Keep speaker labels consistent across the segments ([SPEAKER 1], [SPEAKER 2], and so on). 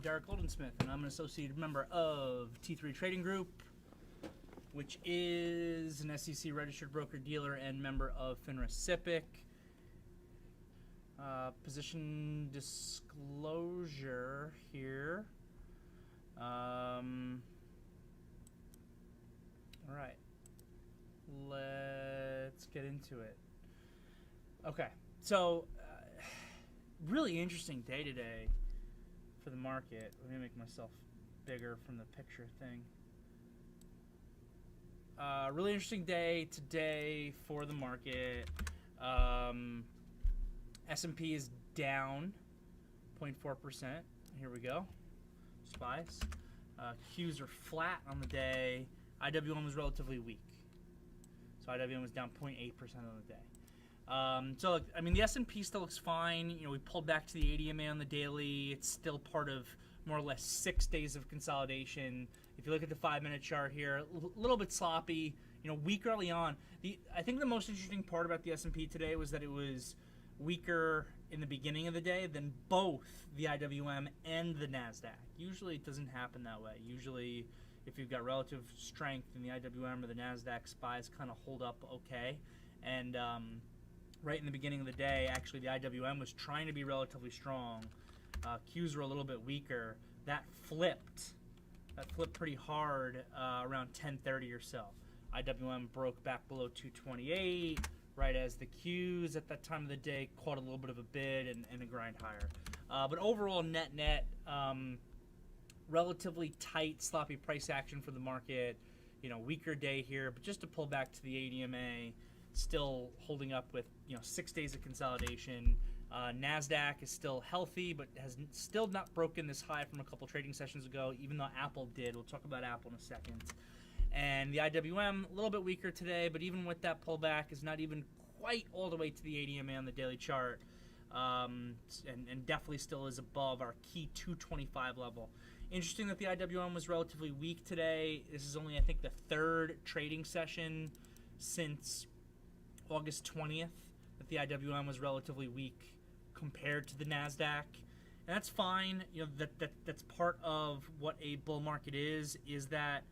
[SPEAKER 1] Derrick Oldensmith, and I'm an associated member of T3 Trading Group, which is an SEC registered broker-dealer and member of FINRA SIPC. Position disclosure here. All right, let's get into it. Okay, so really interesting day today for the market. Let me make myself bigger from the picture thing. Really interesting day today for the market. S&P is down 0.4%. Here we go. SPYs. Qs are flat on the day. IWM was relatively weak. So IWM was down 0.8% on the day. So look, I mean, the S&P still looks fine. You know, we pulled back to the ADMA on the daily. It's still part of more or less 6 days of consolidation. If you look at the 5-minute chart here, a little bit sloppy. You know, weak early on. I think the most interesting part about the S&P today was that it was weaker in the beginning of the day than both the IWM and the NASDAQ. Usually it doesn't happen that way. Usually if you've got relative strength in the IWM or the NASDAQ, SPYs kind of hold up okay. And right in the beginning of the day, actually the IWM was trying to be relatively strong. Qs were a little bit weaker. That flipped pretty hard around 10:30 or so. IWM broke back below 228, right as the Qs at that time of the day caught a little bit of a bid and a grind higher. But overall, net, relatively tight, sloppy price action for the market. You know, weaker day here, but just to pull back to the ADMA, still holding up with 6 days of consolidation. NASDAQ is still healthy, but has still not broken this high from a couple trading sessions ago, even though Apple did. We'll talk about Apple in a second. And the IWM, a little bit weaker today, but even with that pullback, is not even quite all the way to the ADMA on the daily chart, and definitely still is above our key 225 level. Interesting that the IWM was relatively weak today. This is only, I think, the third trading session since August 20th that the IWM was relatively weak compared to the NASDAQ. And that's fine. You know, that's part of what a bull market is that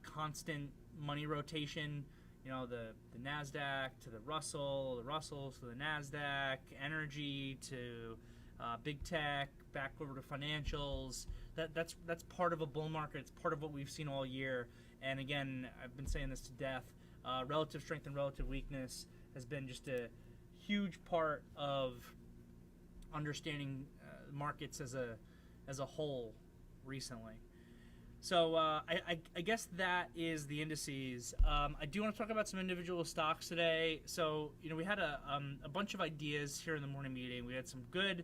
[SPEAKER 1] constant money rotation. You know, the NASDAQ to the Russell, the Russells to the NASDAQ, energy to big tech, back over to financials. That's part of a bull market. It's part of what we've seen all year. And again, I've been saying this to death. Relative strength and relative weakness has been just a huge part of understanding markets as a whole recently. So I guess that is the indices. I do want to talk about some individual stocks today. So we had a bunch of ideas here in the morning meeting. We had some good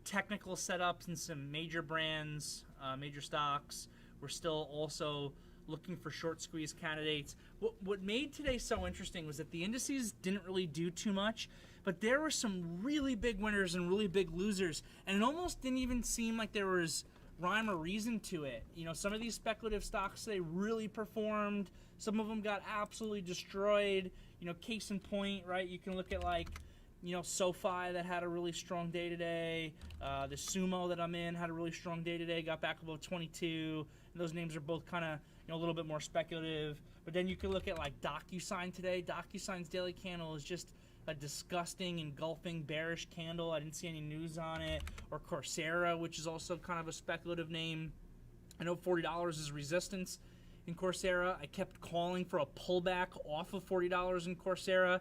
[SPEAKER 1] technical setups and some major brands, major stocks. We're still also looking for short squeeze candidates. What made today so interesting was that the indices didn't really do too much, but there were some really big winners and really big losers, and it almost didn't even seem like there was rhyme or reason to it. Some of these speculative stocks, they really performed. Some of them got absolutely destroyed. Case in point, right? You can look at SoFi that had a really strong day today. The Sumo that I'm in had a really strong day today, got back above 22. And those names are both kind of a little bit more speculative. But then you could look at DocuSign today. DocuSign's daily candle is just a disgusting, engulfing, bearish candle. I didn't see any news on it. Or Coursera, which is also kind of a speculative name. I know $40 is resistance in Coursera. I kept calling for a pullback off of $40 in Coursera.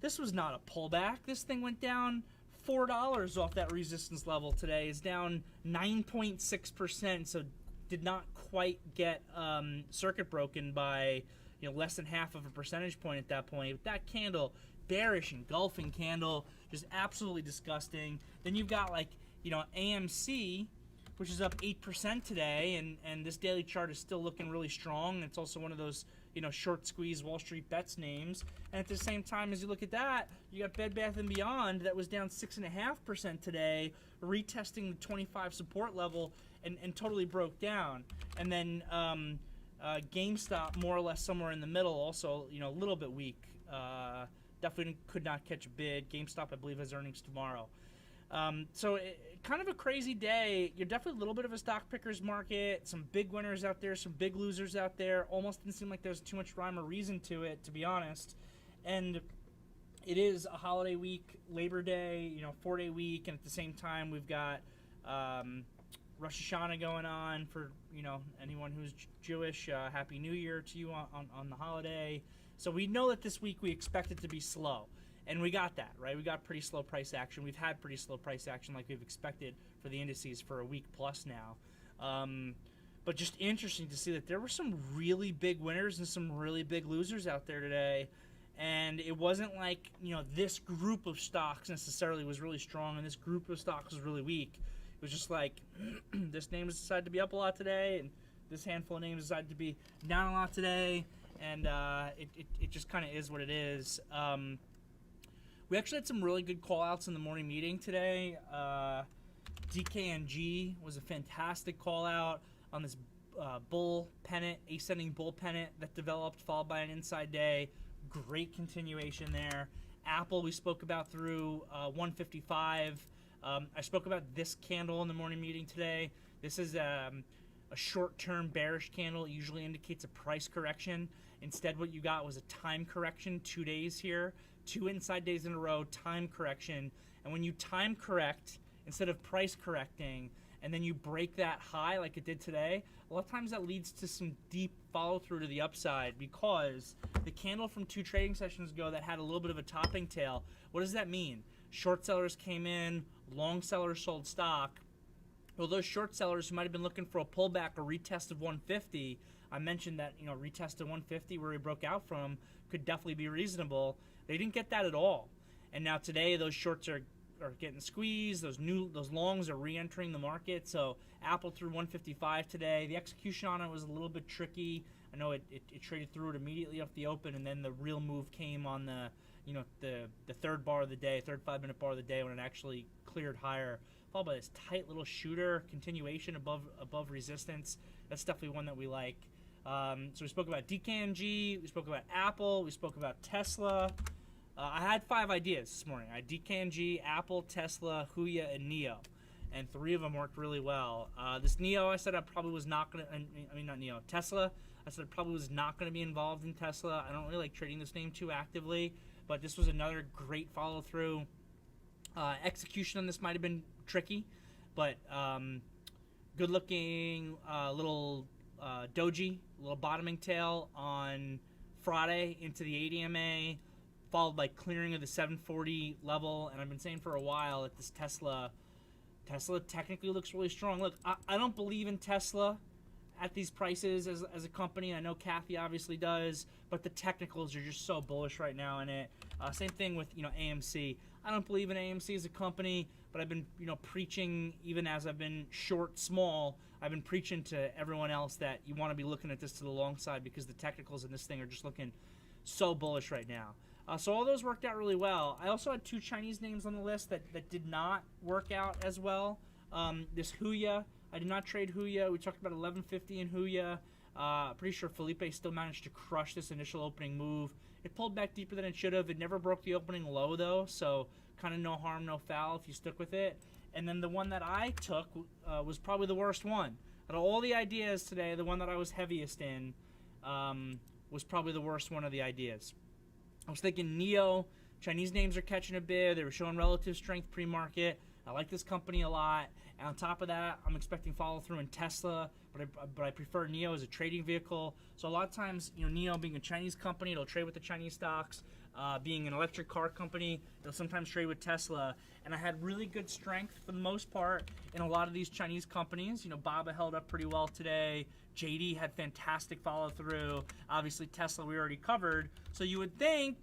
[SPEAKER 1] This was not a pullback. This thing went down $4 off that resistance level today. It's down 9.6%, so did not quite get circuit broken by less than half of a percentage point at that point. But that candle, bearish, engulfing candle, just absolutely disgusting. Then you've got AMC, which is up 8% today, and this daily chart is still looking really strong. It's also one of those short squeeze Wall Street bets names. And at the same time, as you look at that, you got Bed Bath & Beyond that was down 6.5% today, retesting the 25 support level and totally broke down. And then GameStop, more or less somewhere in the middle, also a little bit weak. Definitely could not catch a bid. GameStop, I believe, has earnings tomorrow. Kind of a crazy day. You're definitely a little bit of a stock pickers market. Some big winners out there, some big losers out there. Almost didn't seem like there's too much rhyme or reason to it, to be honest. And it is a holiday week, Labor Day, 4-day week, and at the same time we've got Rosh Hashanah going on for anyone who's Jewish. Happy New Year to you on the holiday. So we know that this week we expect it to be slow. And we got that, right? We got pretty slow price action. We've had pretty slow price action like we've expected for the indices for a week plus now. But just interesting to see that there were some really big winners and some really big losers out there today. And it wasn't like, this group of stocks necessarily was really strong and this group of stocks was really weak. It was just like, this name has decided to be up a lot today, and this handful of names decided to be down a lot today. And it just kind of is what it is. We actually had some really good call-outs in the morning meeting today. DKNG was a fantastic call-out on this bull pennant, ascending bull pennant that developed, followed by an inside day. Great continuation there. Apple we spoke about through 155. I spoke about this candle in the morning meeting today. This is a short-term bearish candle. It usually indicates a price correction. Instead, what you got was a time correction, 2 days here. 2 inside days in a row, time correction. And when you time correct, instead of price correcting, and then you break that high like it did today, a lot of times that leads to some deep follow through to the upside, because the candle from 2 trading sessions ago that had a little bit of a topping tail, what does that mean? Short sellers came in, long sellers sold stock. Well, those short sellers who might have been looking for a pullback or retest of 150, I mentioned that retest of 150 where he broke out from could definitely be reasonable. They didn't get that at all. And now today those shorts are getting squeezed. Those longs are re-entering the market. So Apple through 155 today. The execution on it was a little bit tricky. I know it traded through it immediately off the open, and then the real move came on the third bar of the day, third 5-minute bar of the day, when it actually cleared higher, followed by this tight little shooter continuation above resistance. That's definitely one that we like. So we spoke about DKNG, we spoke about Apple, we spoke about Tesla. I had 5 ideas this morning. I had DKNG, Apple, Tesla, HUYA, and NIO. And 3 of them worked really well. This NIO, I said I probably was not going to, not NIO, Tesla. I said I probably was not going to be involved in Tesla. I don't really like trading this name too actively, but this was another great follow through. Execution on this might have been tricky, but good looking little doji, little bottoming tail on Friday into the ADMA, followed by clearing of the 740 level. And I've been saying for a while that this Tesla technically looks really strong. Look, I don't believe in Tesla at these prices as a company. I know Kathy obviously does, but the technicals are just so bullish right now in it. Same thing with AMC. I don't believe in AMC as a company, but I've been preaching, even as I've been short small, I've been preaching to everyone else that you want to be looking at this to the long side, because the technicals in this thing are just looking so bullish right now. So all those worked out really well. I also had 2 Chinese names on the list that did not work out as well. This HUYA, I did not trade HUYA. We talked about 1150 in HUYA. Pretty sure Felipe still managed to crush this initial opening move. It pulled back deeper than it should have. It never broke the opening low, though, so kind of no harm, no foul if you stuck with it. And then the one that I took was probably the worst one. Out of all the ideas today, the one that I was heaviest in was probably the worst one of the ideas. I was thinking NIO. Chinese names are catching a bid. They were showing relative strength pre-market. I like this company a lot. And on top of that, I'm expecting follow-through in Tesla, but I prefer NIO as a trading vehicle. So a lot of times, NIO being a Chinese company, it'll trade with the Chinese stocks. Being an electric car company, it'll sometimes trade with Tesla. And I had really good strength for the most part in a lot of these Chinese companies. Baba held up pretty well today. JD had fantastic follow-through. Obviously, Tesla we already covered. So you would think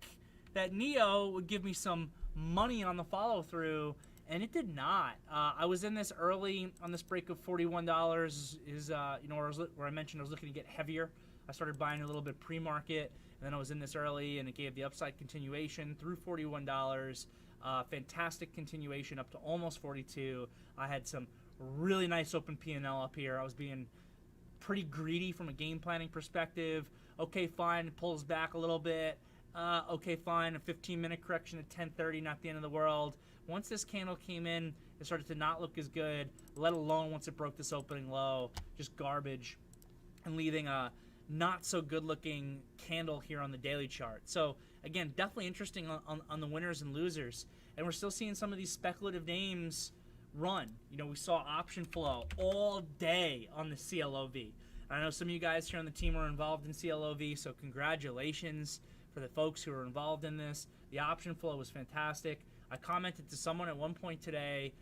[SPEAKER 1] that NIO would give me some money on the follow-through, and it did not. I was in this early on this break of $41. Where I mentioned I was looking to get heavier. I started buying a little bit pre-market, and then I was in this early, and it gave the upside continuation through $41. Fantastic continuation up to almost 42. I had some really nice open P&L up here. I was being pretty greedy from a game planning perspective. Okay, fine, it pulls back a little bit. Okay, fine, a 15-minute correction at 10:30, not the end of the world. Once this candle came in, it started to not look as good, let alone once it broke this opening low, just garbage, and leaving a not so good looking candle here on the daily chart. So again, definitely interesting on the winners and losers. And we're still seeing some of these speculative names run. You know, we saw option flow all day on the CLOV. I know some of you guys here on the team are involved in CLOV, so congratulations for the folks who are involved in this. The option flow was fantastic. I commented to someone at one point today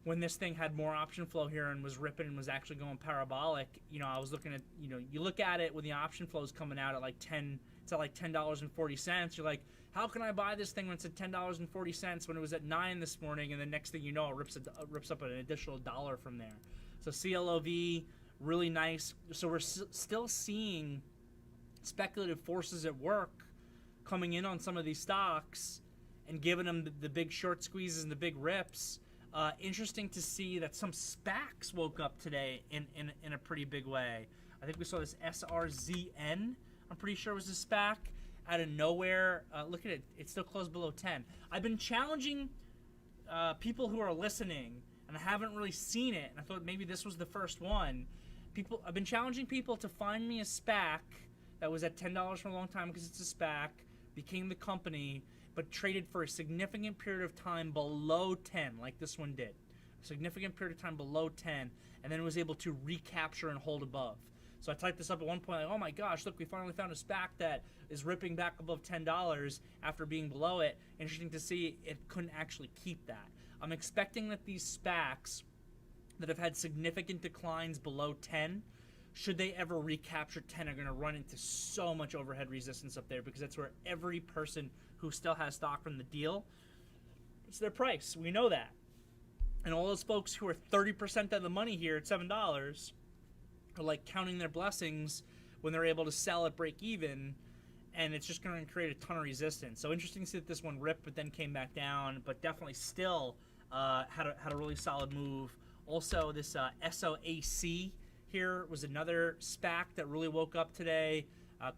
[SPEAKER 1] when this thing had more option flow here and was ripping and was actually going parabolic. You know, I was looking at, you know, you look at it when the option flow is coming out at like it's at like $10.40. You're like, how can I buy this thing when it's at $10.40 when it was at $9 this morning, and the next thing you know, it rips up an additional $1 from there. So CLOV, really nice. So we're still seeing speculative forces at work coming in on some of these stocks and giving them the big short squeezes and the big rips. Interesting to see that some SPACs woke up today in a pretty big way. I think we saw this SRZN, I'm pretty sure it was a SPAC, out of nowhere. Look at it, it's still closed below 10. I've been challenging people who are listening, and I haven't really seen it, and I thought maybe this was the first one. I've been challenging people to find me a SPAC that was at $10 for a long time because it's a SPAC, became the company, but traded for a significant period of time below 10, like this one did. A significant period of time below 10, and then was able to recapture and hold above. So I typed this up at one point, like, oh my gosh, look, we finally found a SPAC that is ripping back above $10 after being below it. Interesting to see it couldn't actually keep that. I'm expecting that these SPACs that have had significant declines below 10, should they ever recapture 10, are going to run into so much overhead resistance up there, because that's where every person who still has stock from the deal, it's their price. We know that. And all those folks who are 30% of the money here at $7 are like counting their blessings when they're able to sell at break even, and it's just going to create a ton of resistance. So interesting to see that this one ripped but then came back down, but definitely still had a really solid move. Also, this SOAC here was another SPAC that really woke up today,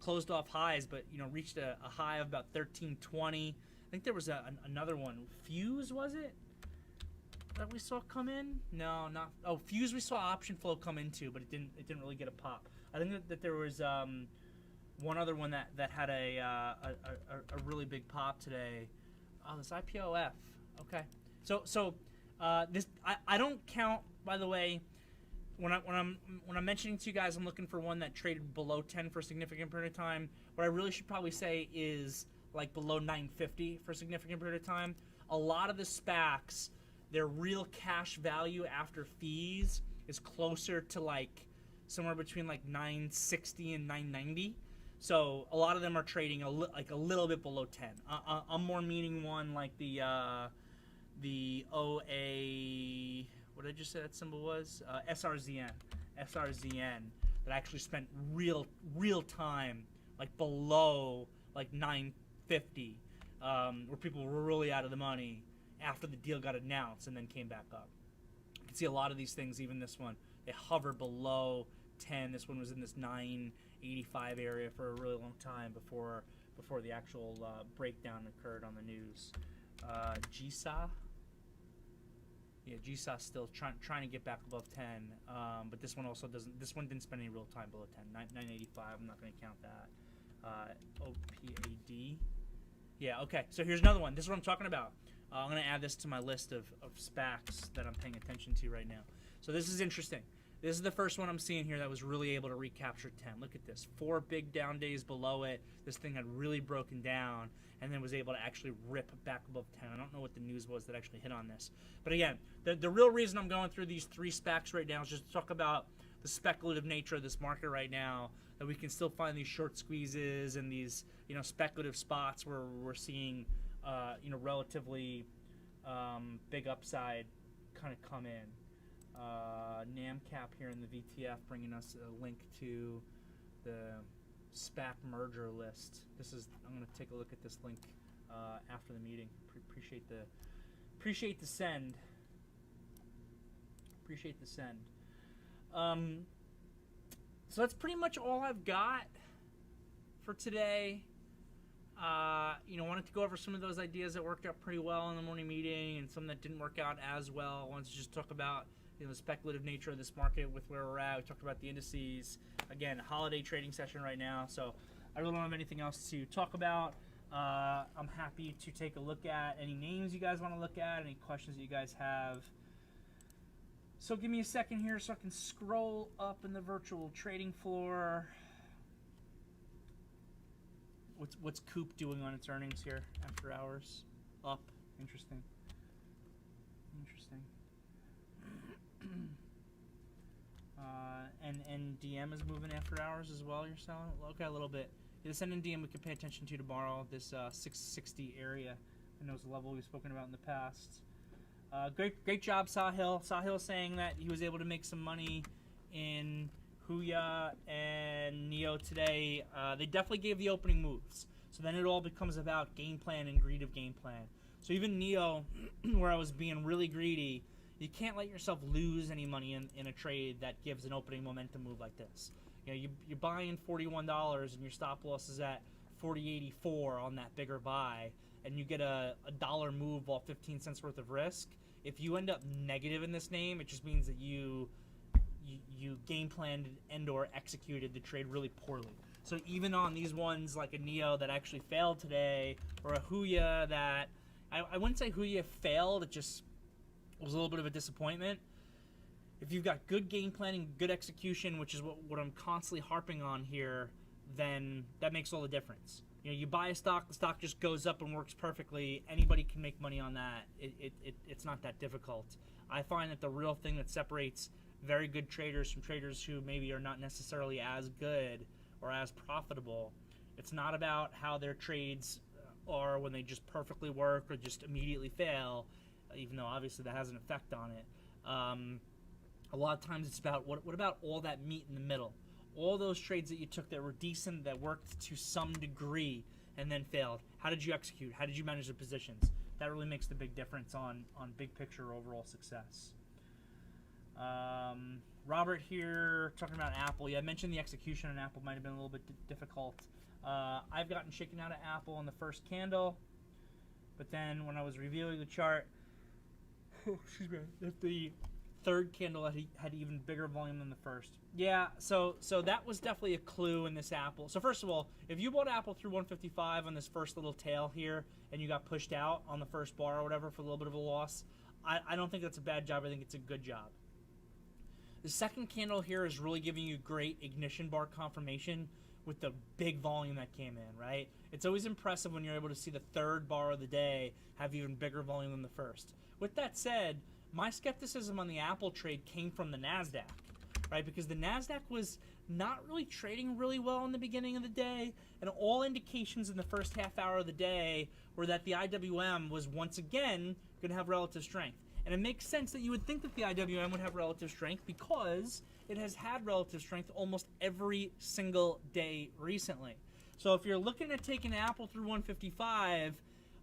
[SPEAKER 1] closed off highs, but reached a high of about 1320. I think there was another one, Fuse, was it, that we saw come in? No, not. Oh, Fuse we saw option flow come into, but it didn't really get a pop. I think that there was one other one that had a really big pop today. Oh, this IPOF. Okay, so this I don't count, by the way. When I'm mentioning to you guys, I'm looking for one that traded below 10 for a significant period of time. What I really should probably say is like below 950 for a significant period of time. A lot of the SPACs, their real cash value after fees is closer to like somewhere between like 960 and 990. So a lot of them are trading a little bit below 10. I'm more meaning one like the OA. What did I just say that symbol was? SRZN, that actually spent real time like below like 950, where people were really out of the money after the deal got announced and then came back up. You can see a lot of these things, even this one, they hovered below 10. This one was in this 985 area for a really long time before the actual breakdown occurred on the news. GSA. Yeah, GSA's still trying to get back above 10, but this one also doesn't. This one didn't spend any real time below 10. 985. I'm not going to count that. OPAD. Yeah. Okay. So here's another one. This is what I'm talking about. I'm going to add this to my list of SPACs that I'm paying attention to right now. So this is interesting. This is the first one I'm seeing here that was really able to recapture 10. Look at this. 4 big down days below it. This thing had really broken down and then was able to actually rip back above 10. I don't know what the news was that actually hit on this. But again, the real reason I'm going through these 3 SPACs right now is just to talk about the speculative nature of this market right now, that we can still find these short squeezes and these speculative spots where we're seeing relatively big upside kind of come in. NAMCAP here in the VTF bringing us a link to the SPAC merger list. I'm going to take a look at this link after the meeting. Appreciate the send. Appreciate the send. So that's pretty much all I've got for today. Wanted to go over some of those ideas that worked out pretty well in the morning meeting and some that didn't work out as well. I wanted to just talk about the speculative nature of this market with where we're at. We talked about the indices. Again, holiday trading session right now, so I really don't have anything else to talk about. I'm happy to take a look at any names you guys want to look at, any questions that you guys have. So give me a second here so I can scroll up in the virtual trading floor. What's Coop doing on its earnings here after hours? Up. Interesting. And DM is moving after hours as well. You're selling? Okay, a little bit. This NDM we can pay attention to tomorrow. This 660 area. I know it's a level we've spoken about in the past. Great job, Sahil. Sahil saying that he was able to make some money in HUYA and NIO today. They definitely gave the opening moves. So then it all becomes about game plan and greed of game plan. So even NIO, where I was being really greedy, you can't let yourself lose any money in a trade that gives an opening momentum move like this. You're buying $41 and your stop loss is at $40.84 on that bigger buy, and you get a dollar move while 15 cents worth of risk. If you end up negative in this name, it just means that you game planned and or executed the trade really poorly. So even on these ones like a NIO that actually failed today, or a HUYA that, I wouldn't say HUYA failed, it just was a little bit of a disappointment. If you've got good game planning, good execution, which is what I'm constantly harping on here, then that makes all the difference. You buy a stock, the stock just goes up and works perfectly. Anybody can make money on that. It's not that difficult. I find that the real thing that separates very good traders from traders who maybe are not necessarily as good or as profitable, it's not about how their trades are when they just perfectly work or just immediately fail, even though obviously that has an effect on it. A lot of times it's about what about all that meat in the middle? All those trades that you took that were decent, that worked to some degree, and then failed. How did you execute? How did you manage the positions? That really makes the big difference on big picture overall success. Robert here talking about Apple. Yeah, I mentioned the execution on Apple might have been a little bit difficult. I've gotten shaken out of Apple on the first candle, but then when I was reviewing the chart, excuse me, if the third candle had even bigger volume than the first. Yeah, so that was definitely a clue in this Apple. So first of all, if you bought Apple through 155 on this first little tail here, and you got pushed out on the first bar or whatever for a little bit of a loss, I don't think that's a bad job. I think it's a good job. The second candle here is really giving you great ignition bar confirmation with the big volume that came in, right? It's always impressive when you're able to see the third bar of the day have even bigger volume than the first. With that said, my skepticism on the Apple trade came from the NASDAQ, right? Because the NASDAQ was not really trading really well in the beginning of the day, and all indications in the first half hour of the day were that the IWM was once again going to have relative strength. And it makes sense that you would think that the IWM would have relative strength because it has had relative strength almost every single day recently. So if you're looking at taking Apple through 155,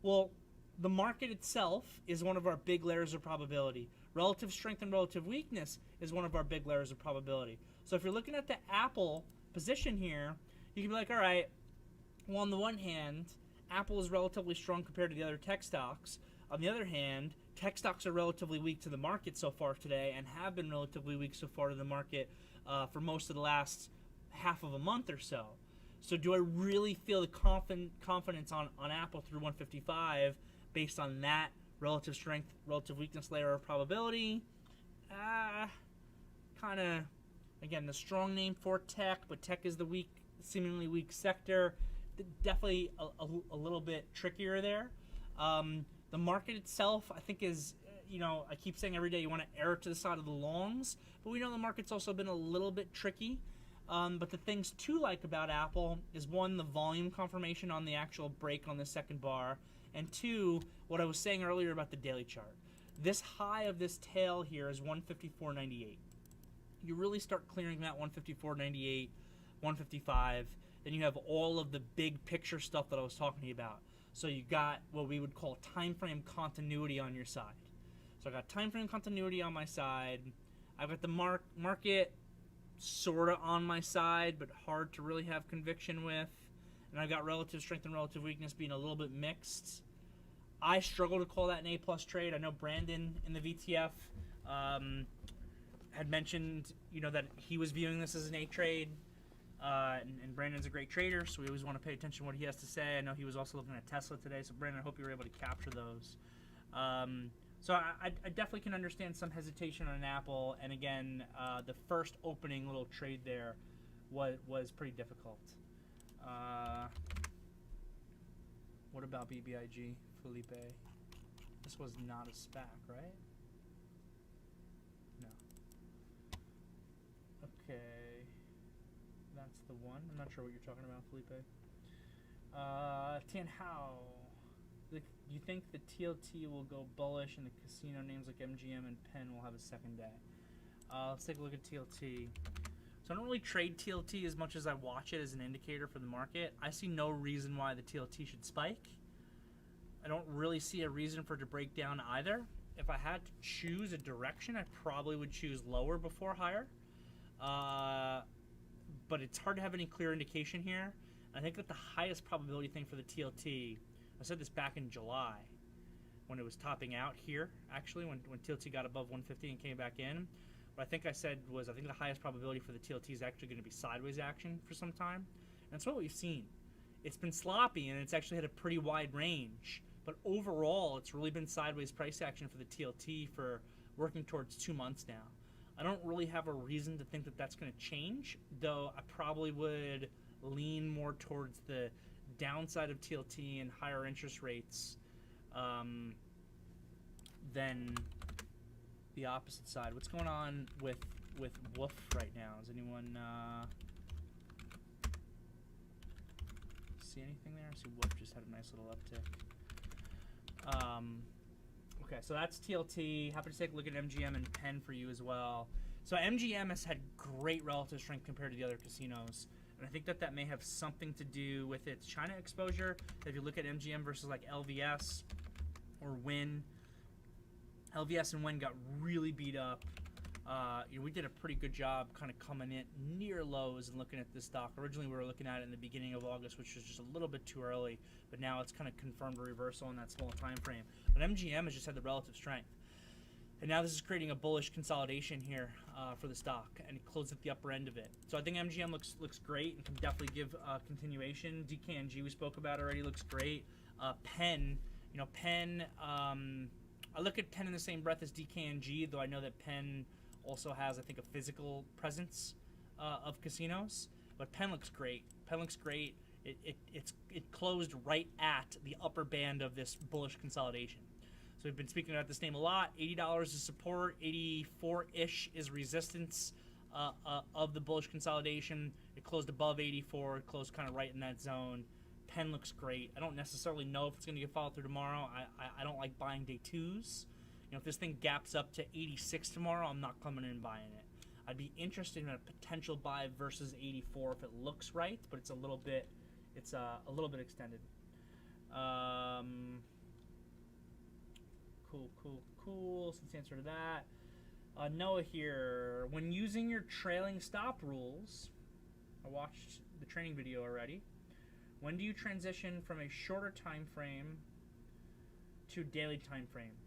[SPEAKER 1] well, the market itself is one of our big layers of probability. Relative strength and relative weakness is one of our big layers of probability. So if you're looking at the Apple position here, you can be like, all right, well, on the one hand, Apple is relatively strong compared to the other tech stocks. On the other hand, tech stocks are relatively weak to the market so far today and have been relatively weak so far to the market for most of the last half of a month or so. So do I really feel the confidence on Apple through 155 based on that relative strength, relative weakness layer of probability? Kind of, again, the strong name for tech, but tech is the weak, seemingly weak sector. Definitely a little bit trickier there. The market itself, I think, is, I keep saying every day you want to err to the side of the longs, but we know the market's also been a little bit tricky. But the things to like about Apple is, one, the volume confirmation on the actual break on the second bar, and two, what I was saying earlier about the daily chart. This high of this tail here is 154.98. You really start clearing that 154.98, 155, then you have all of the big picture stuff that I was talking to you about. So you got what we would call time frame continuity on your side. So I got time frame continuity on my side. I've got the market sort of on my side, but hard to really have conviction with. and I've got relative strength and relative weakness being a little bit mixed. I struggle to call that an A+ trade. I know Brandon in the VTF had mentioned, that he was viewing this as an A trade, and Brandon's a great trader, so we always want to pay attention to what he has to say. I know he was also looking at Tesla today, so Brandon, I hope you were able to capture those. So I definitely can understand some hesitation on an Apple, and again, the first opening little trade there was pretty difficult. What about BBIG, Felipe? This was not a SPAC, right? No. Okay. That's the one. I'm not sure what you're talking about, Felipe. Tian Hao. Do you think the TLT will go bullish and the casino names like MGM and Penn will have a second day? Let's take a look at TLT. So I don't really trade TLT as much as I watch it as an indicator for the market. I see no reason why the TLT should spike. I don't really see a reason for it to break down either. If I had to choose a direction, I probably would choose lower before higher. But it's hard to have any clear indication here. I think that the highest probability thing for the TLT, I said this back in July when it was topping out here, actually, when TLT got above 150 and came back in. What I think I said was I think the highest probability for the TLT is actually going to be sideways action for some time. And that's what we've seen. It's been sloppy and it's actually had a pretty wide range. But overall, it's really been sideways price action for the TLT for working towards 2 months now. I don't really have a reason to think that that's going to change, though I probably would lean more towards the downside of TLT and higher interest rates than the opposite side. What's going on with Wolf right now? Does anyone see anything there? I see Wolf just had a nice little uptick. Okay, so that's TLT. Happy to take a look at MGM and Penn for you as well. So MGM has had great relative strength compared to the other casinos. And I think that may have something to do with its China exposure. If you look at MGM versus like LVS or Wynn, LVS and Wynn got really beat up. We did a pretty good job kind of coming in near lows and looking at this stock. Originally, we were looking at it in the beginning of August, which was just a little bit too early. But now it's kind of confirmed a reversal in that small time frame. But MGM has just had the relative strength. And now this is creating a bullish consolidation here for the stock, and it closed at the upper end of it. So I think MGM looks great and can definitely give continuation. DKNG we spoke about already looks great. Penn, Penn. I look at Penn in the same breath as DKNG, though I know that Penn also has, I think, a physical presence of casinos. But Penn looks great. Penn looks great. It closed right at the upper band of this bullish consolidation. So we've been speaking about this name a lot. $80 is support, 84-ish is resistance of the bullish consolidation. It closed above 84. It closed kind of right in that zone. Penn looks great. I don't necessarily know if it's going to get followed through tomorrow. I don't like buying day twos. If this thing gaps up to 86 tomorrow, I'm not coming in and buying it. I'd be interested in a potential buy versus 84 if it looks right, but it's a little bit extended. Cool. So let's answer to that. Noah here. When using your trailing stop rules, I watched the training video already. When do you transition from a shorter time frame to daily time frame?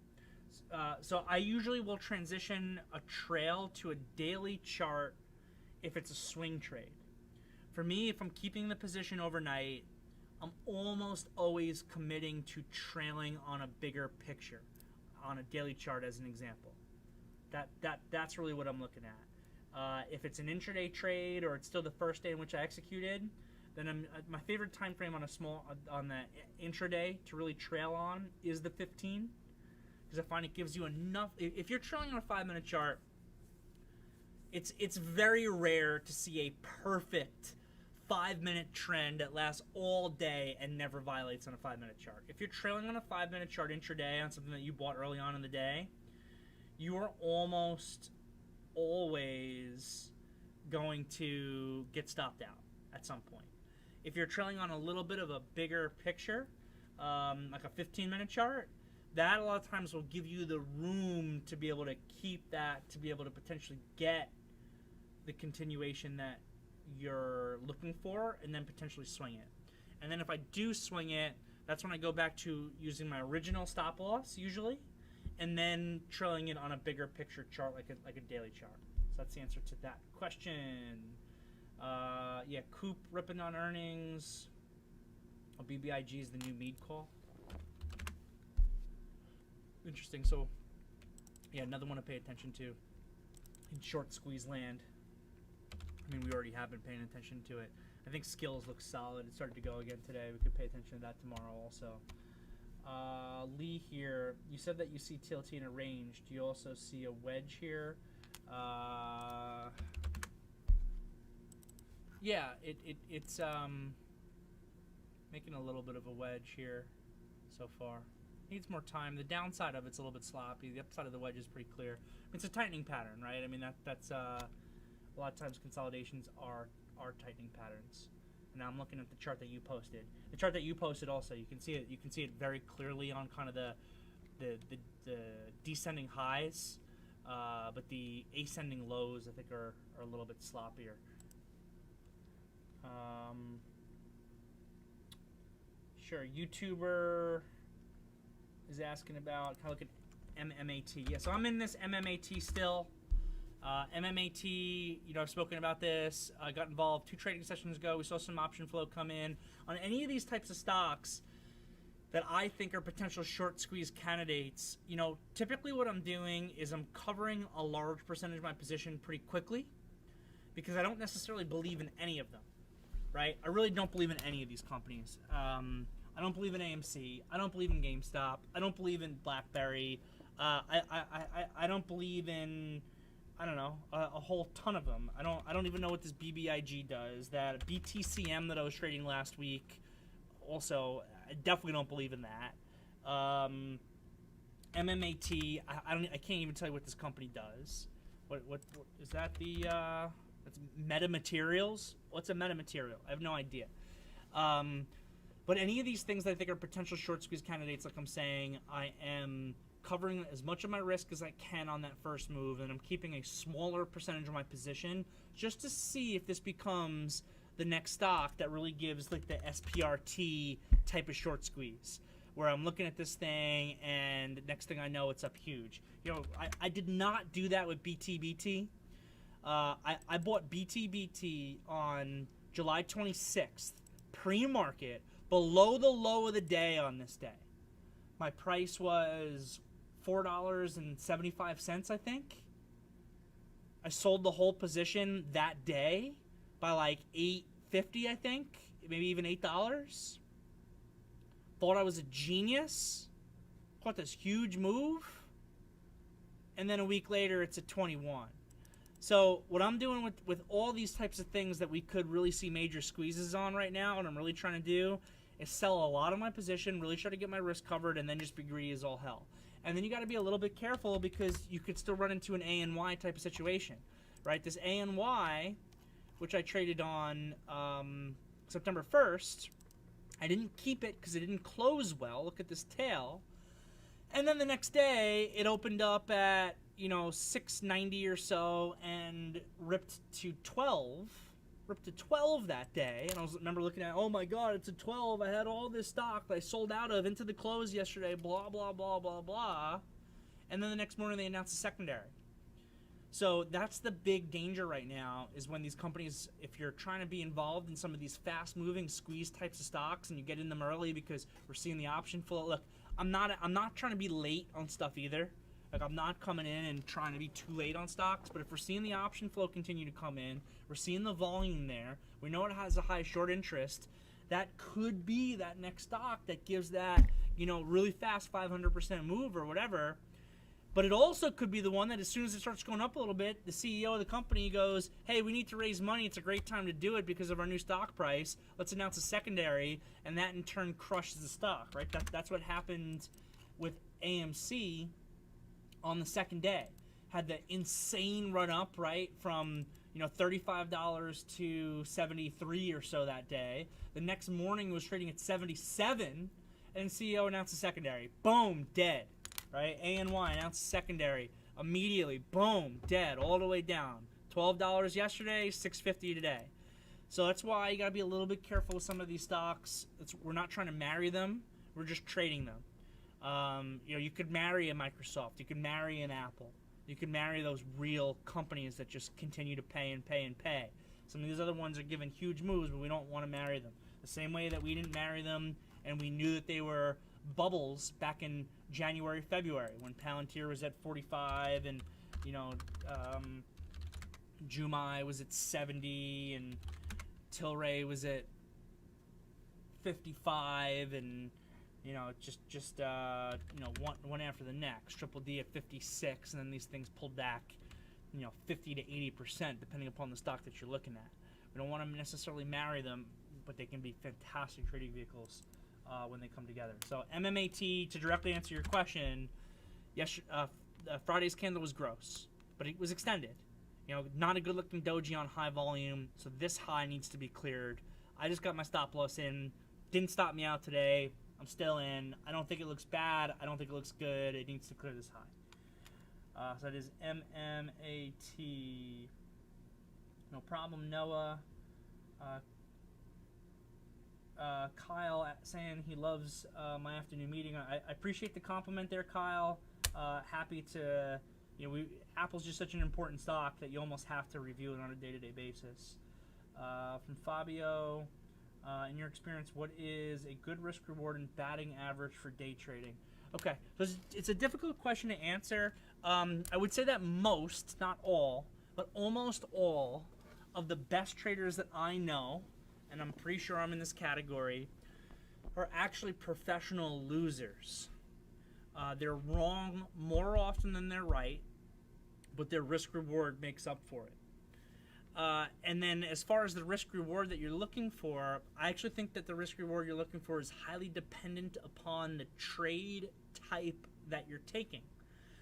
[SPEAKER 1] So I usually will transition a trail to a daily chart if it's a swing trade. For me, if I'm keeping the position overnight, I'm almost always committing to trailing on a bigger picture, on a daily chart as an example. That's really what I'm looking at. If it's an intraday trade or it's still the first day in which I executed, then my favorite time frame on the intraday to really trail on is the 15. Because I find it gives you enough. If you're trailing on a 5-minute chart, it's very rare to see a perfect 5-minute trend that lasts all day and never violates on a 5-minute chart. If you're trailing on a 5-minute chart intraday on something that you bought early on in the day, you are almost always going to get stopped out at some point. If you're trailing on a little bit of a bigger picture, like a 15-minute chart, that a lot of times will give you the room to be able to keep that, to be able to potentially get the continuation that you're looking for, and then potentially swing it. And then if I do swing it, that's when I go back to using my original stop loss usually, and then trailing it on a bigger picture chart like a daily chart. So that's the answer to that question. Yeah, Coop ripping on earnings. Oh, BBIG is the new Mead call. Interesting. So, yeah, another one to pay attention to in short squeeze land. I mean, we already have been paying attention to it. I think Skills looks solid. It started to go again today. We could pay attention to that tomorrow also. Lee here, you said that you see TLT in a range. Do you also see a wedge here? Yeah, it's making a little bit of a wedge here so far. Needs more time. The downside of it's a little bit sloppy. The upside of the wedge is pretty clear. It's a tightening pattern, right? I mean that's a lot of times consolidations are tightening patterns. And now I'm looking at the chart that you posted. The chart that you posted also, you can see it. You can see it very clearly on kind of the descending highs, but the ascending lows I think are a little bit sloppier. Sure, YouTuber is asking about, kind of look at MMAT. Yeah, so I'm in this MMAT still. MMAT, you know, I've spoken about this. I got involved 2 trading sessions ago. We saw some option flow come in. On any of these types of stocks that I think are potential short squeeze candidates, you know, typically what I'm doing is I'm covering a large percentage of my position pretty quickly because I don't necessarily believe in any of them, right? I really don't believe in any of these companies. I don't believe in AMC. I don't believe in GameStop. I don't believe in BlackBerry. I don't believe in, I don't know, a whole ton of them. I don't even know what this BBIG does. That BTCM that I was trading last week, also, I definitely don't believe in that. MMAT, I can't even tell you what this company does. What is that? That's Metamaterials. What's a metamaterial? I have no idea. But any of these things that I think are potential short squeeze candidates, like I'm saying, I am covering as much of my risk as I can on that first move, and I'm keeping a smaller percentage of my position just to see if this becomes the next stock that really gives like the SPRT type of short squeeze, where I'm looking at this thing and next thing I know it's up huge. You know, I did not do that with BTBT. I bought BTBT on July 26th, pre-market, below the low of the day on this day. My price was $4.75, I think. I sold the whole position that day by like $8.50, I think, maybe even $8. Thought I was a genius. Caught this huge move. And then a week later, it's at 21. So what I'm doing with all these types of things that we could really see major squeezes on right now, what I'm really trying to do is sell a lot of my position, really try to get my risk covered, and then just be greedy as all hell. And then you got to be a little bit careful because you could still run into an ANY type of situation, right? This ANY, which I traded on September 1st, I didn't keep it because it didn't close well. Look at this tail. And then the next day, it opened up at, you know, 690 or so and ripped to 12. Ripped to 12 that day. And I remember looking at, oh my God, it's a 12. I had all this stock that I sold out of into the close yesterday, blah, blah, blah, blah, blah. And then the next morning, they announced a secondary. So that's the big danger right now is when these companies, if you're trying to be involved in some of these fast-moving squeeze types of stocks and you get in them early because we're seeing the option flow. Look, I'm not trying to be late on stuff either. Like, I'm not coming in and trying to be too late on stocks, but if we're seeing the option flow continue to come in, we're seeing the volume there, we know it has a high short interest, that could be that next stock that gives that, you know, really fast 500% move or whatever. But it also could be the one that as soon as it starts going up a little bit, the CEO of the company goes, hey, we need to raise money. It's a great time to do it because of our new stock price. Let's announce a secondary, and that in turn crushes the stock, right? That's what happened with AMC on the second day. Had the insane run up, right, from, you know, $35 to 73 or so that day. The next morning it was trading at 77, and CEO announced a secondary. Boom, dead. Right? ANY announced secondary immediately. Boom, dead, all the way down. $12 yesterday, $6.50 today. So that's why you got to be a little bit careful with some of these stocks. We're not trying to marry them. We're just trading them. You could marry a Microsoft. You could marry an Apple. You could marry those real companies that just continue to pay and pay and pay. Some of these other ones are giving huge moves, but we don't want to marry them. The same way that we didn't marry them and we knew that they were bubbles back in January, February, when Palantir was at 45 and, Jumai was at 70 and Tilray was at 55 and, one after the next. Triple D at 56, and then these things pulled back, 50 to 80%, depending upon the stock that you're looking at. We don't want to necessarily marry them, but they can be fantastic trading vehicles when they come together. So MMAT, to directly answer your question, yes, Friday's candle was gross, but it was extended. Not a good-looking doji on high volume, so this high needs to be cleared. I just got my stop loss in. Didn't stop me out today. I'm still in. I don't think it looks bad. I don't think it looks good. It needs to clear this high. So that is MMAT. No problem, Noah. Kyle saying he loves my afternoon meeting. I appreciate the compliment there, Kyle. Happy to, Apple's just such an important stock that you almost have to review it on a day-to-day basis. From Fabio, in your experience, what is a good risk-reward and batting average for day trading? Okay, so it's a difficult question to answer. I would say that most, not all, but almost all of the best traders that I know, and I'm pretty sure I'm in this category, are actually professional losers. They're wrong more often than they're right, but their risk-reward makes up for it. And then as far as the risk-reward that you're looking for, I actually think that the risk-reward you're looking for is highly dependent upon the trade type that you're taking.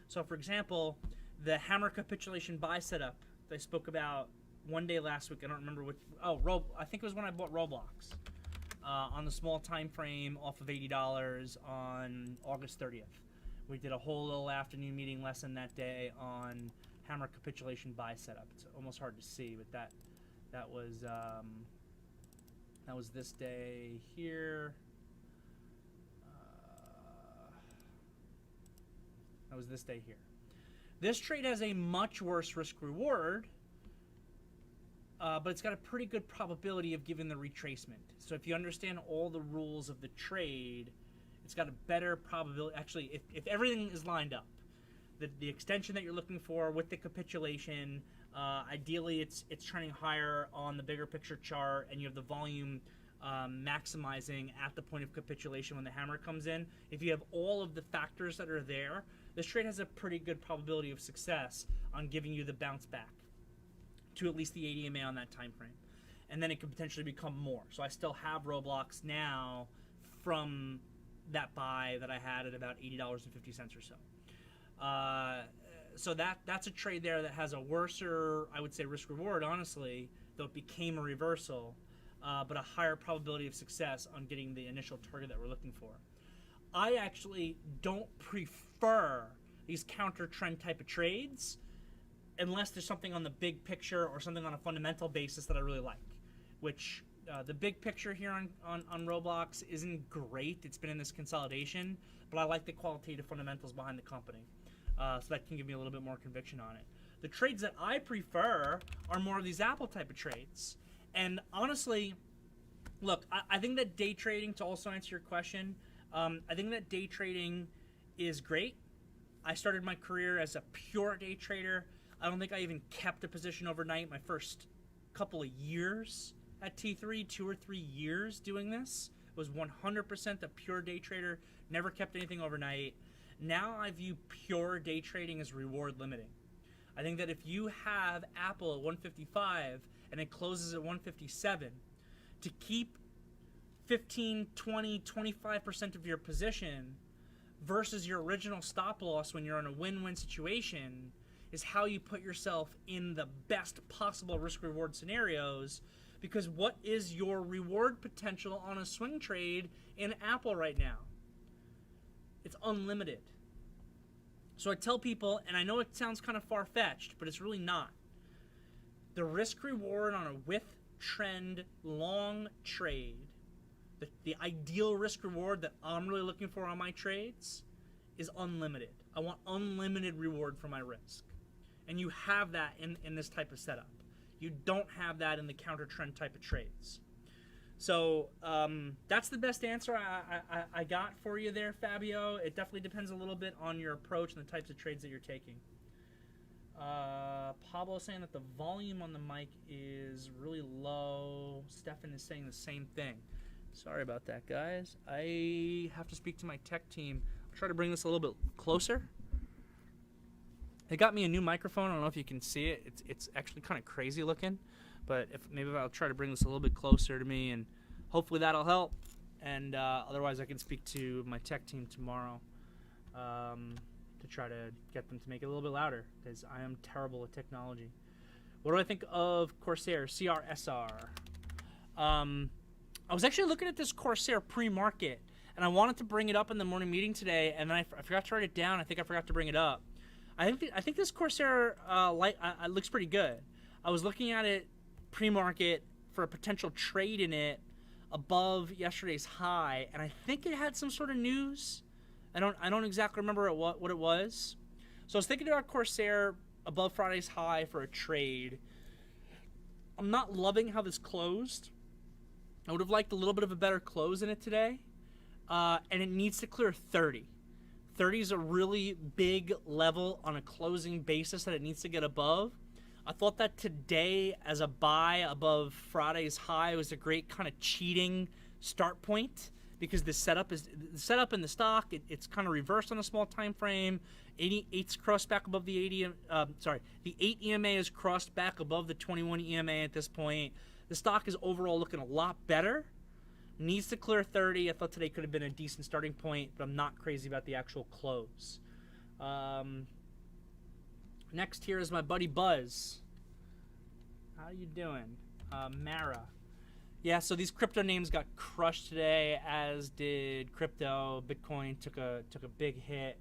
[SPEAKER 1] So, for example, the hammer capitulation buy setup that I spoke about one day last week, I don't remember which. I think it was when I bought Roblox on the small time frame off of $80 on August 30th. We did a whole little afternoon meeting lesson that day on hammer capitulation buy setup. It's almost hard to see, but that was this day here. That was this day here. This trade has a much worse risk reward, but it's got a pretty good probability of giving the retracement. So if you understand all the rules of the trade, it's got a better probability. Actually, if everything is lined up, the extension that you're looking for with the capitulation, ideally it's trending higher on the bigger picture chart, and you have the volume maximizing at the point of capitulation when the hammer comes in. If you have all of the factors that are there, this trade has a pretty good probability of success on giving you the bounce back to at least the ADMA on that time frame. And then it could potentially become more. So I still have Roblox now from that buy that I had at about $80.50 or so. So that's a trade there that has a worser, I would say, risk reward, honestly, though it became a reversal, but a higher probability of success on getting the initial target that we're looking for. I actually don't prefer these counter trend type of trades unless there's something on the big picture or something on a fundamental basis that I really like, which the big picture here on Roblox isn't great. It's been in this consolidation, but I like the qualitative fundamentals behind the company. So that can give me a little bit more conviction on it. The trades that I prefer are more of these Apple type of trades. And honestly, look, I think that day trading, to also answer your question, I think that day trading is great. I started my career as a pure day trader. I don't think I even kept a position overnight my first couple of years at T3, 2 or 3 years doing this. It was 100% a pure day trader, never kept anything overnight. Now I view pure day trading as reward limiting. I think that if you have Apple at 155 and it closes at 157, to keep 15, 20, 25% of your position versus your original stop loss when you're in a win-win situation is how you put yourself in the best possible risk-reward scenarios, because what is your reward potential on a swing trade in Apple right now? It's unlimited. So I tell people, and I know it sounds kind of far-fetched, but it's really not. The risk-reward on a with trend long trade, the ideal risk reward that I'm really looking for on my trades is unlimited. I want unlimited reward for my risk. And you have that in this type of setup. You don't have that in the counter trend type of trades. So that's the best answer I got for you there, Fabio. It definitely depends a little bit on your approach and the types of trades that you're taking. Pablo saying that the volume on the mic is really low. Stefan is saying the same thing. Sorry about that, guys. I have to speak to my tech team. I'll try to bring this a little bit closer. They got me a new microphone. I don't know if you can see it. It's actually kind of crazy looking. But maybe I'll try to bring this a little bit closer to me, and hopefully that'll help. And otherwise, I can speak to my tech team tomorrow to try to get them to make it a little bit louder, because I am terrible at technology. What do I think of Corsair CRSR? I was actually looking at this Corsair pre-market, and I wanted to bring it up in the morning meeting today, and then I forgot to write it down. I think I forgot to bring it up. I think this Corsair looks pretty good. I was looking at it pre-market for a potential trade in it above yesterday's high, and I think it had some sort of news. I don't exactly remember what it was. So I was thinking about Corsair above Friday's high for a trade. I'm not loving how this closed. I would have liked a little bit of a better close in it today. And it needs to clear 30. 30 is a really big level on a closing basis that it needs to get above. I thought that today as a buy above Friday's high was a great kind of cheating start point, because the setup in the stock, it's kind of reversed on a small time frame. 88's crossed back above the 80. The 8 EMA is crossed back above the 21 EMA at this point. The stock is overall looking a lot better. Needs to clear 30. I thought today could have been a decent starting point, but I'm not crazy about the actual close. Next here is my buddy Buzz. How you doing? Mara. Yeah, so these crypto names got crushed today, as did crypto. Bitcoin took a big hit.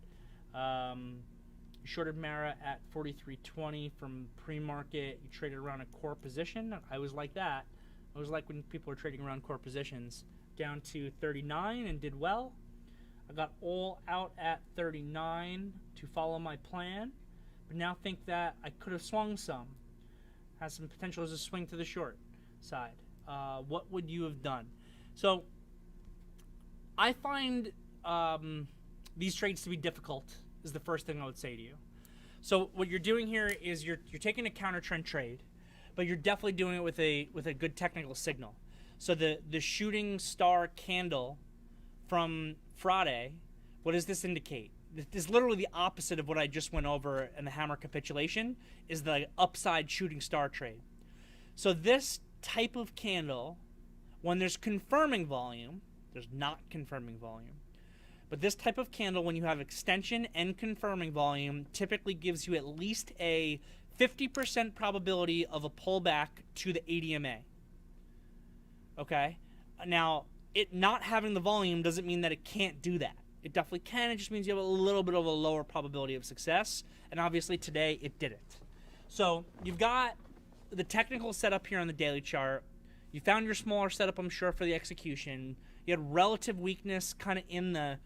[SPEAKER 1] Shorted Mara at 43.20 from pre-market. You traded around a core position. I was like that. I was like when people are trading around core positions. Down to 39 and did well. I got all out at 39 to follow my plan, but now think that I could have swung some. Has some potential as a swing to the short side. What would you have done? So I find these trades to be difficult is the first thing I would say to you. So what you're doing here is you're taking a counter trend trade, but you're definitely doing it with a good technical signal. So the shooting star candle from Friday, what does this indicate? This is literally the opposite of what I just went over in the hammer capitulation, is the upside shooting star trade. So this type of candle, when there's confirming volume, there's not confirming volume, but this type of candle, when you have extension and confirming volume, typically gives you at least a 50% probability of a pullback to the ADMA. Okay? Now, it not having the volume doesn't mean that it can't do that. It definitely can. It just means you have a little bit of a lower probability of success. And obviously today it didn't. So you've got the technical setup here on the daily chart. You found your smaller setup, I'm sure, for the execution. You had relative weakness kind of in the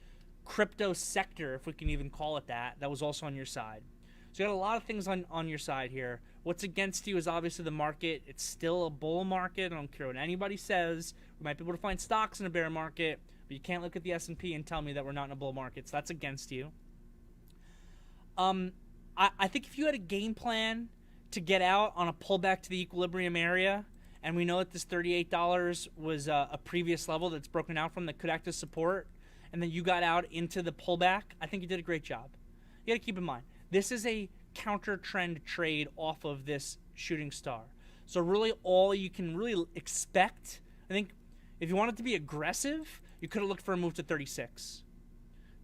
[SPEAKER 1] crypto sector, if we can even call it that. That was also on your side. So you got a lot of things on your side here. What's against you is obviously the market. It's still a bull market. I don't care what anybody says. We might be able to find stocks in a bear market, but you can't look at the S&P and tell me that we're not in a bull market. So that's against you. I think if you had a game plan to get out on a pullback to the equilibrium area, and we know that this $38 was a previous level that's broken out from that could act as support, and then you got out into the pullback, I think you did a great job. You got to keep in mind, this is a counter trend trade off of this shooting star. So really all you can really expect, I think if you wanted to be aggressive, you could have looked for a move to 36.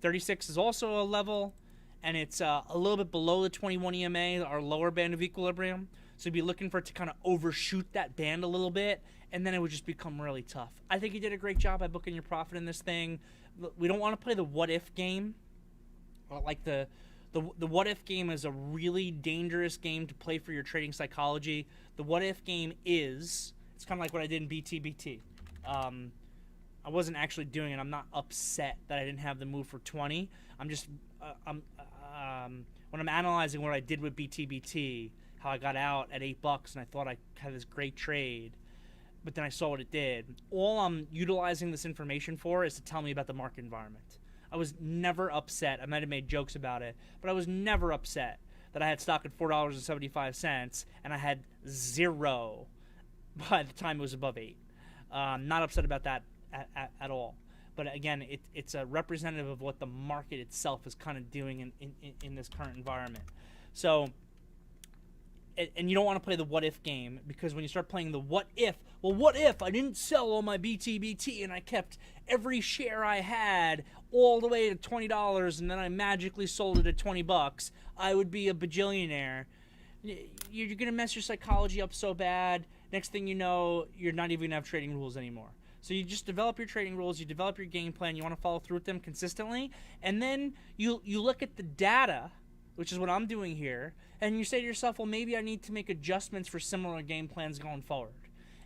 [SPEAKER 1] 36 is also a level, and it's a little bit below the 21 EMA, our lower band of equilibrium. So you'd be looking for it to kind of overshoot that band a little bit, and then it would just become really tough. I think you did a great job by booking your profit in this thing. We don't want to play the what-if game. Like the what-if game is a really dangerous game to play for your trading psychology. The what-if game is, It's kind of like what I did in BTBT. I wasn't actually doing it. I'm not upset that I didn't have the move for 20. I'm just when I'm analyzing what I did with BTBT, how I got out at $8 and I thought I had this great trade, but then I saw what it did. All I'm utilizing this information for is to tell me about the market environment. I was never upset. I might have made jokes about it, but I was never upset that I had stock at $4.75 and I had 0 by the time it was above 8. Not upset about that at all. But again, it's a representative of what the market itself is kind of doing in this current environment. So, and you don't want to play the what if game, because when you start playing the what if I didn't sell all my BTBT and I kept every share I had all the way to $20 and then I magically sold it at $20, I would be a bajillionaire. You're going to mess your psychology up so bad. Next thing you know, you're not even going to have trading rules anymore. So you just develop your trading rules, you develop your game plan, you want to follow through with them consistently, and then you look at the data, which is what I'm doing here, and you say to yourself, well, maybe I need to make adjustments for similar game plans going forward.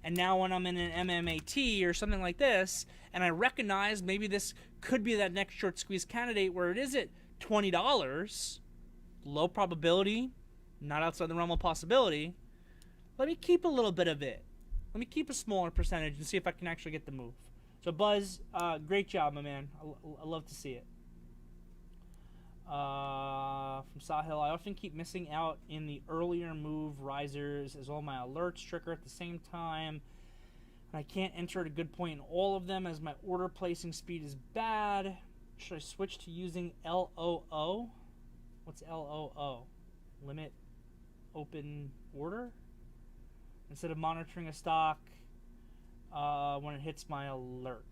[SPEAKER 1] And now when I'm in an MMAT or something like this, and I recognize maybe this could be that next short squeeze candidate where it is at $20, low probability, not outside the realm of possibility, let me keep a little bit of it. Let me keep a smaller percentage and see if I can actually get the move. So Buzz, great job, my man. I love to see it. From Sahil, I often keep missing out in the earlier move risers as all my alerts trigger at the same time. And I can't enter at a good point in all of them as my order placing speed is bad. Should I switch to using LOO? What's LOO? Limit open order? Instead of monitoring a stock when it hits my alert.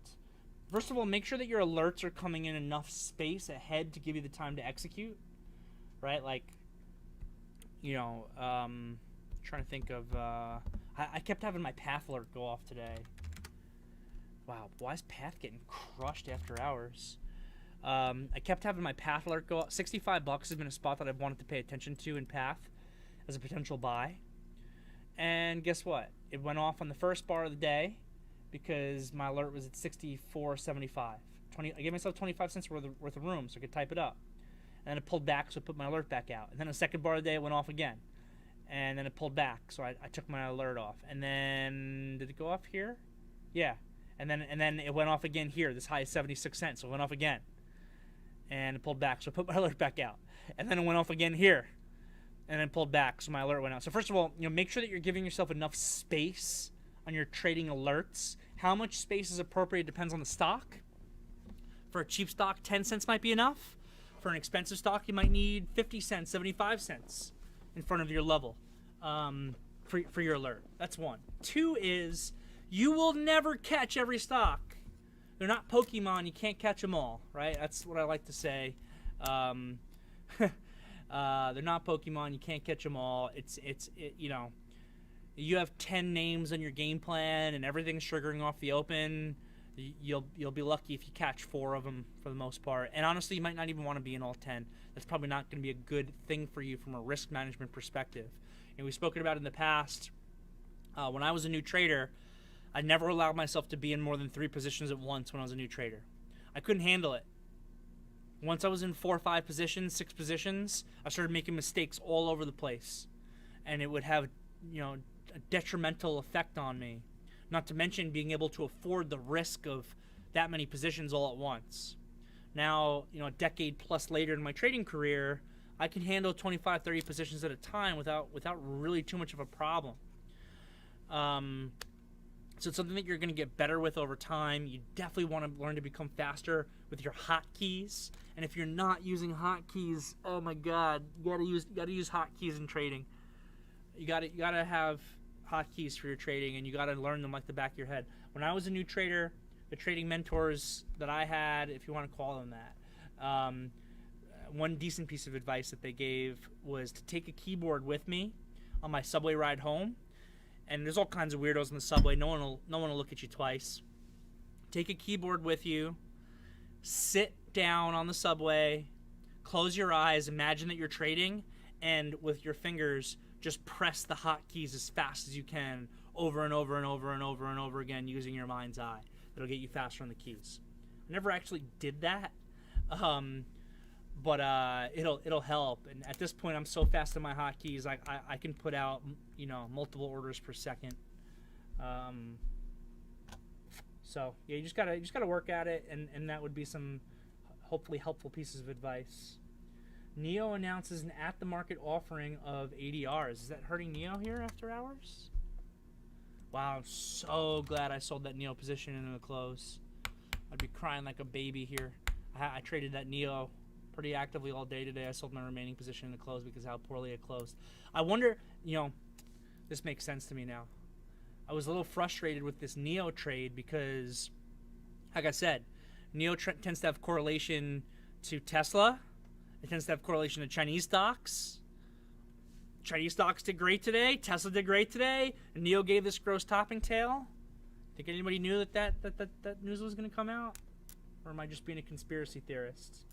[SPEAKER 1] First of all, make sure that your alerts are coming in enough space ahead to give you the time to execute, right? Like, you know, trying to think of, I kept having my path alert go off today. Wow, why is path getting crushed after hours? I kept having my path alert go off. $65 has been a spot that I've wanted to pay attention to in path as a potential buy. And guess what? It went off on the first bar of the day because my alert was at $64.75. I gave myself 25 cents worth of room so I could type it up. And then it pulled back, so I put my alert back out. And then the second bar of the day, it went off again. And then it pulled back, so I took my alert off. And then, did it go off here? Yeah. And then it went off again here. This high is 76 cents, so it went off again. And it pulled back, so I put my alert back out. And then it went off again here. And then pulled back, so my alert went out. So first of all, make sure that you're giving yourself enough space on your trading alerts. How much space is appropriate depends on the stock. For a cheap stock, 10 cents might be enough. For an expensive stock, you might need 50 cents, 75 cents in front of your level for your alert. That's one. Two is you will never catch every stock. They're not Pokemon. You can't catch them all, right? That's what I like to say. They're not Pokemon. You can't catch them all. You have 10 names on your game plan and everything's triggering off the open. You'll be lucky if you catch 4 of them for the most part. And honestly, you might not even want to be in all 10. That's probably not going to be a good thing for you from a risk management perspective. And we've spoken about it in the past. When I was a new trader, I never allowed myself to be in more than 3 positions at once when I was a new trader. I couldn't handle it. Once I was in 4 or 5 positions, 6 positions, I started making mistakes all over the place. And it would have, a detrimental effect on me. Not to mention being able to afford the risk of that many positions all at once. Now, a decade plus later in my trading career, I can handle 25, 30 positions at a time without really too much of a problem. So it's something that you're going to get better with over time. You definitely want to learn to become faster with your hotkeys. And if you're not using hotkeys, oh my God, you got to use hotkeys in trading. You got to have hotkeys for your trading, and you got to learn them like the back of your head. When I was a new trader, the trading mentors that I had, if you want to call them that, one decent piece of advice that they gave was to take a keyboard with me on my subway ride home. And there's all kinds of weirdos in the subway. No one will look at you twice. Take a keyboard with you. Sit down on the subway. Close your eyes. Imagine that you're trading. And with your fingers, just press the hotkeys as fast as you can over and over and over and over and over again using your mind's eye. It'll get you faster on the keys. I never actually did that, but it'll help. And at this point, I'm so fast in my hotkeys, I can put out multiple orders per second. So yeah, you just gotta work at it, and that would be some hopefully helpful pieces of advice. NIO announces an at-the-market offering of ADRs. Is that hurting NIO here after hours? Wow, I'm so glad I sold that NIO position into the close. I'd be crying like a baby here. I traded that NIO pretty actively all day today. I sold my remaining position in the close because of how poorly it closed. I wonder, this makes sense to me now. I was a little frustrated with this NIO trade because, like I said, NIO tends to have correlation to Tesla. It tends to have correlation to Chinese stocks. Chinese stocks did great today. Tesla did great today. And NIO gave this gross topping tail. Think anybody knew that news was going to come out? Or am I just being a conspiracy theorist?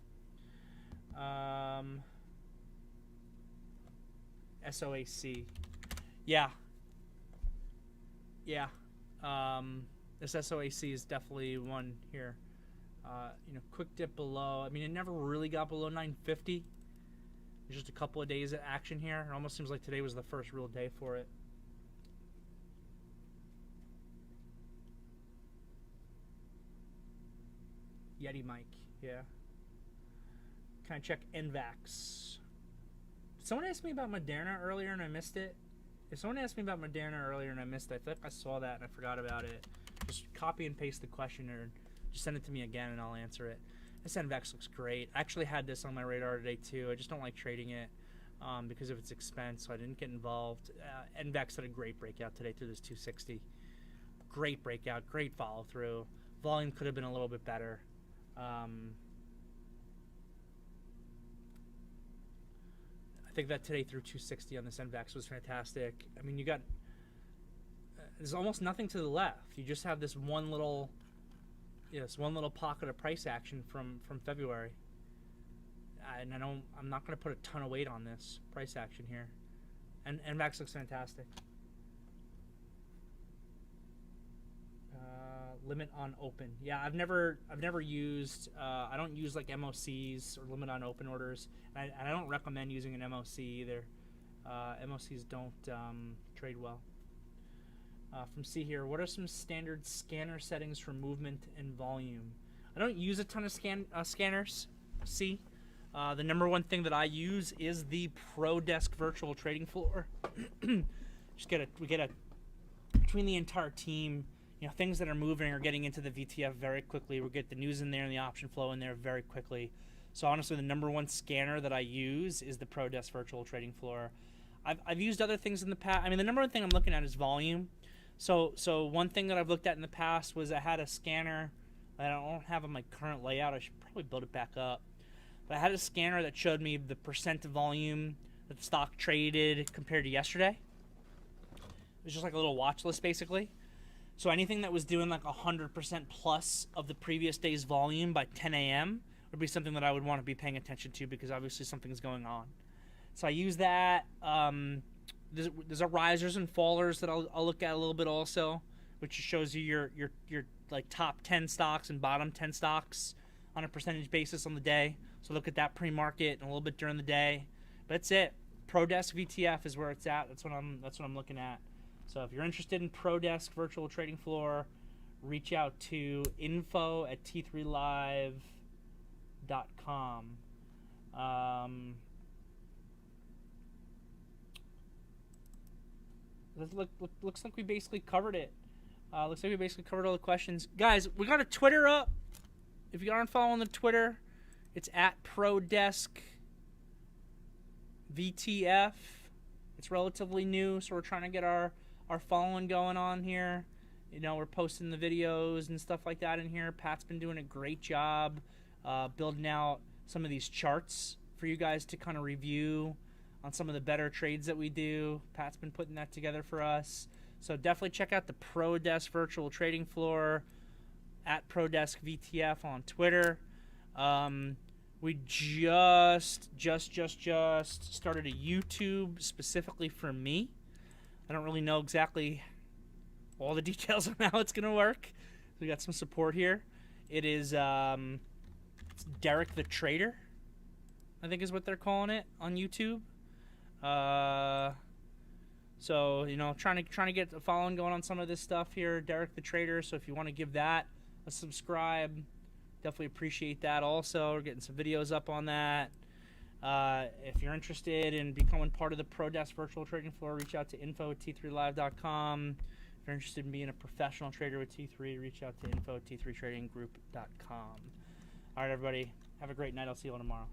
[SPEAKER 1] SOAC. Yeah. This SOAC is definitely one here. Quick dip below. I mean, it never really got below 950. There's just a couple of days of action here. It almost seems like today was the first real day for it. Yeti mic, yeah. Can I check NVAX? Someone asked me about Moderna earlier and I missed it. If someone asked me about Moderna earlier and I missed it, I feel like I saw that and I forgot about it. Just copy and paste the question or just send it to me again and I'll answer it. This NVAX looks great. I actually had this on my radar today too. I just don't like trading it because of its expense, so I didn't get involved. NVAX had a great breakout today through this 260. Great breakout, great follow through. Volume could have been a little bit better. I think that today through 260 on this NVAX was fantastic. I mean, you got there's almost nothing to the left. You just have this one little pocket of price action from February, and I'm not going to put a ton of weight on this price action here. And NVAX looks fantastic. Limit on open. Yeah, I've never used. I don't use like MOCs or limit on open orders, and I don't recommend using an MOC either. MOCs don't trade well. From C here, what are some standard scanner settings for movement and volume? I don't use a ton of scanners. C. The number one thing that I use is the ProDesk virtual trading floor. We get a between the entire team. Things that are moving or getting into the VTF very quickly. We get the news in there and the option flow in there very quickly. So honestly, the number one scanner that I use is the ProDesk virtual trading floor. I've used other things in the past. I mean, the number one thing I'm looking at is volume. So one thing that I've looked at in the past was I had a scanner that I don't have on my current layout. I should probably build it back up. But I had a scanner that showed me the percent of volume that the stock traded compared to yesterday. It was just like a little watch list, basically. So anything that was doing like 100% plus of the previous day's volume by 10 a.m. would be something that I would want to be paying attention to because obviously something's going on. So I use that. There's a risers and fallers that I'll look at a little bit also, which shows you your like top 10 stocks and bottom 10 stocks on a percentage basis on the day. So look at that pre-market and a little bit during the day. But that's it. ProDesk VTF is where it's at. That's what I'm looking at. So if you're interested in ProDesk virtual trading floor, reach out to info@t3live.com. Looks like we basically covered it. Looks like we basically covered all the questions. Guys, we got a Twitter up. If you aren't following the Twitter, it's @ProDeskVTF. It's relatively new, so we're trying to get our following going on here. We're posting the videos and stuff like that in here. Pat's been doing a great job building out some of these charts for you guys to kind of review on some of the better trades that we do. Pat's been putting that together for us. So definitely check out the ProDesk virtual trading floor @ProDeskVTF on Twitter. We just started a YouTube specifically for me. I don't really know exactly all the details on how it's going to work. We got some support here. It is it's Derrick the Trader, I think is what they're calling it on YouTube. So, you know, trying to get a following going on some of this stuff here, Derrick the Trader. So if you want to give that a subscribe, definitely appreciate that. Also, we're getting some videos up on that. If you're interested in becoming part of the ProDesk virtual trading floor, reach out to info@t3live.com. If you're interested in being a professional trader with T3, reach out to info@t3tradinggroup.com. All right, everybody, have a great night. I'll see you all tomorrow.